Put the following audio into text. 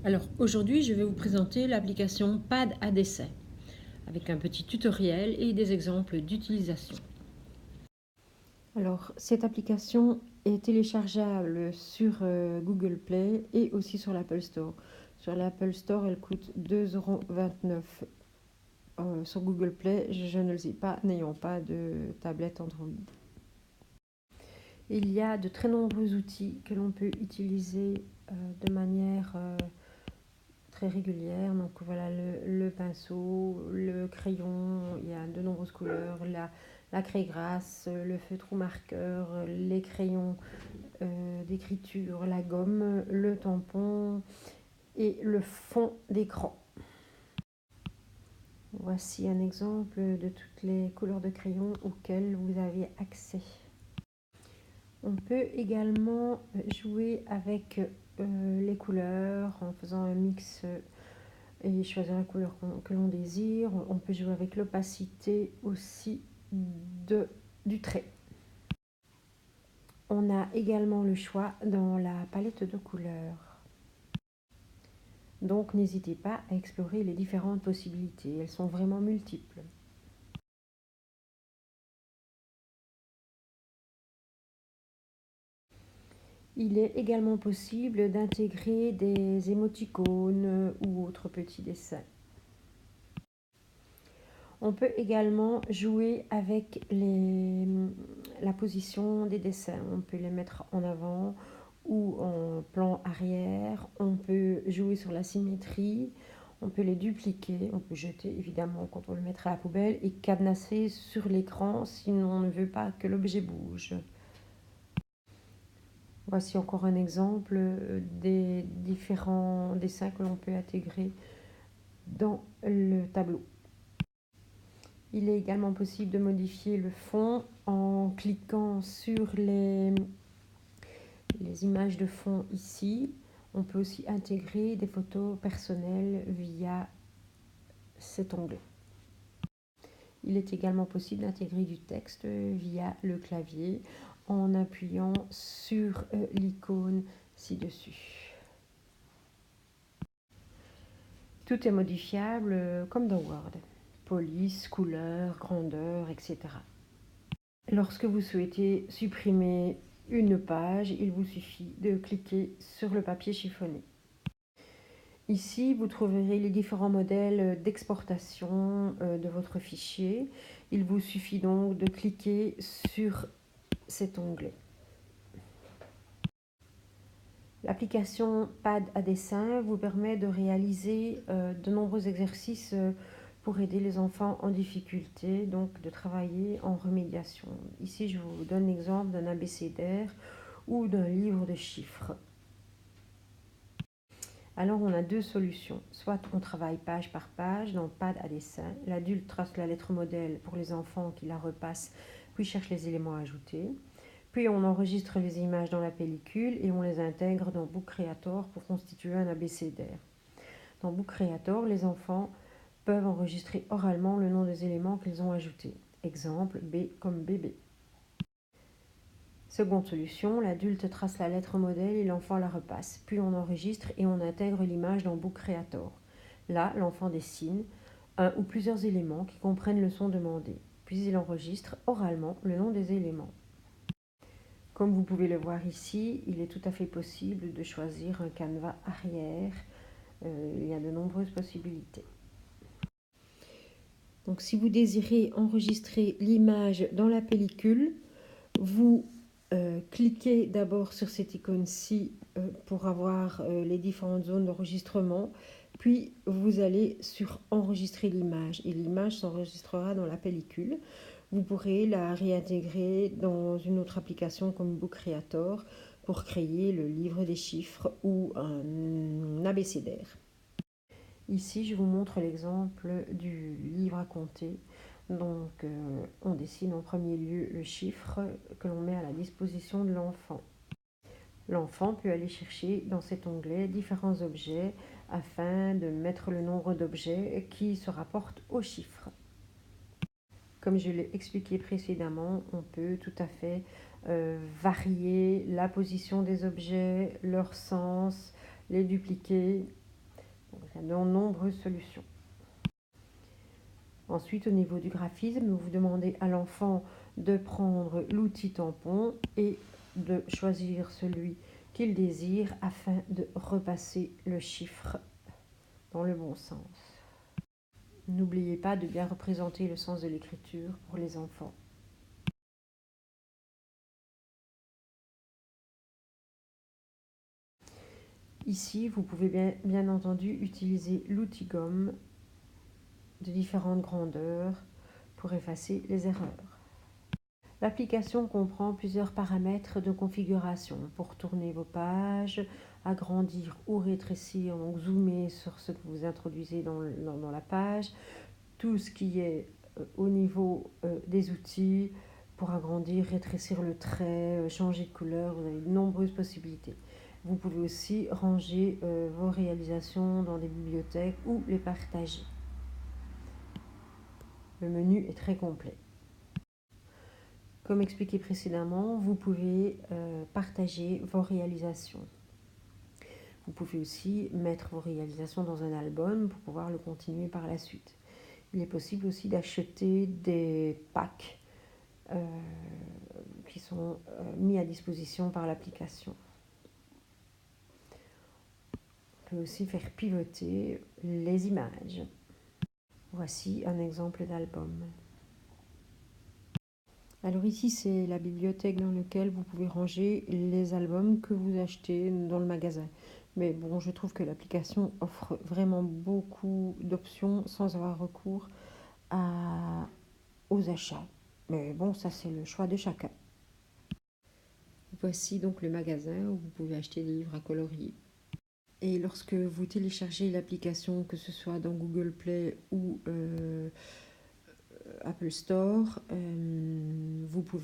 Alors aujourd'hui, je vais vous présenter l'application Pad à dessin avec un petit tutoriel et des exemples d'utilisation. Alors cette application est téléchargeable sur Google Play et aussi sur l'Apple Store. Sur l'Apple Store, elle coûte 2,29 €. Sur Google Play, je ne le sais pas, n'ayant pas de tablette Android. Il y a de très nombreux outils que l'on peut utiliser de manière très régulière. Donc voilà, le pinceau, le crayon, il y a de nombreuses couleurs, la craie grasse, le feutre ou marqueur, les crayons d'écriture, la gomme, le tampon et le fond d'écran. Voici un exemple de toutes les couleurs de crayon auxquelles vous avez accès. On peut également jouer avec les couleurs en faisant un mix et choisir la couleur que l'on désire. On peut jouer avec l'opacité aussi du trait. On a également le choix dans la palette de couleurs. Donc n'hésitez pas à explorer les différentes possibilités, elles sont vraiment multiples. Il est également possible d'intégrer des émoticônes ou autres petits dessins. On peut également jouer avec la position des dessins. On peut les mettre en avant ou en plan arrière. On peut jouer sur la symétrie. On peut les dupliquer. On peut jeter évidemment quand on le mettra à la poubelle et cadenasser sur l'écran si on ne veut pas que l'objet bouge. Voici encore un exemple des différents dessins que l'on peut intégrer dans le tableau. Il est également possible de modifier le fond en cliquant sur les images de fond ici. On peut aussi intégrer des photos personnelles via cet onglet. Il est également possible d'intégrer du texte via le clavier en appuyant sur l'icône ci-dessus. Tout est modifiable comme dans Word. Police, couleur, grandeur, etc. Lorsque vous souhaitez supprimer une page, il vous suffit de cliquer sur le papier chiffonné. Ici, vous trouverez les différents modèles d'exportation de votre fichier. Il vous suffit donc de cliquer sur cet onglet. L'application Pad à dessin vous permet de réaliser de nombreux exercices pour aider les enfants en difficulté, donc de travailler en remédiation. Ici, je vous donne l'exemple d'un abécédaire ou d'un livre de chiffres. Alors, on a deux solutions. Soit on travaille page par page dans Pad à dessin. L'adulte trace la lettre modèle pour les enfants qui la repassent, puis cherche les éléments à ajouter. Puis on enregistre les images dans la pellicule et on les intègre dans Book Creator pour constituer un abécédaire. Dans Book Creator, les enfants peuvent enregistrer oralement le nom des éléments qu'ils ont ajoutés. Exemple, B comme bébé. Seconde solution, l'adulte trace la lettre modèle et l'enfant la repasse. Puis on enregistre et on intègre l'image dans Book Creator. Là, l'enfant dessine un ou plusieurs éléments qui comprennent le son demandé. Puis il enregistre oralement le nom des éléments. Comme vous pouvez le voir ici, il est tout à fait possible de choisir un canevas arrière. Il y a de nombreuses possibilités. Donc si vous désirez enregistrer l'image dans la pellicule, vous cliquez d'abord sur cette icône-ci pour avoir les différentes zones d'enregistrement. Puis vous allez sur enregistrer l'image et l'image s'enregistrera dans la pellicule. Vous pourrez la réintégrer dans une autre application comme Book Creator pour créer le livre des chiffres ou un abécédaire. Ici, je vous montre l'exemple du livre à compter. Donc, on dessine en premier lieu le chiffre que l'on met à la disposition de l'enfant. L'enfant peut aller chercher dans cet onglet différents objets afin de mettre le nombre d'objets qui se rapportent au chiffre. Comme je l'ai expliqué précédemment, on peut tout à fait varier la position des objets, leur sens, les dupliquer Il y a de nombreuses solutions. Ensuite, au niveau du graphisme, vous demandez à l'enfant de prendre l'outil tampon et de choisir celui qu'il désire afin de repasser le chiffre dans le bon sens. N'oubliez pas de bien représenter le sens de l'écriture pour les enfants. Ici, vous pouvez bien entendu utiliser l'outil gomme de différentes grandeurs pour effacer les erreurs. L'application comprend plusieurs paramètres de configuration pour tourner vos pages, agrandir ou rétrécir, donc zoomer sur ce que vous introduisez dans la page, tout ce qui est au niveau des outils pour agrandir, rétrécir le trait, changer de couleur, vous avez de nombreuses possibilités. Vous pouvez aussi ranger vos réalisations dans des bibliothèques ou les partager. Le menu est très complet. Comme expliqué précédemment, vous pouvez partager vos réalisations. Vous pouvez aussi mettre vos réalisations dans un album pour pouvoir le continuer par la suite. Il est possible aussi d'acheter des packs qui sont mis à disposition par l'application. On peut aussi faire pivoter les images. Voici un exemple d'album. Alors ici, c'est la bibliothèque dans laquelle vous pouvez ranger les albums que vous achetez dans le magasin. Mais bon, je trouve que l'application offre vraiment beaucoup d'options sans avoir recours aux achats. Mais bon, ça c'est le choix de chacun. Voici donc le magasin où vous pouvez acheter des livres à colorier. Et lorsque vous téléchargez l'application, que ce soit dans Google Play ou Apple Store, vous pouvez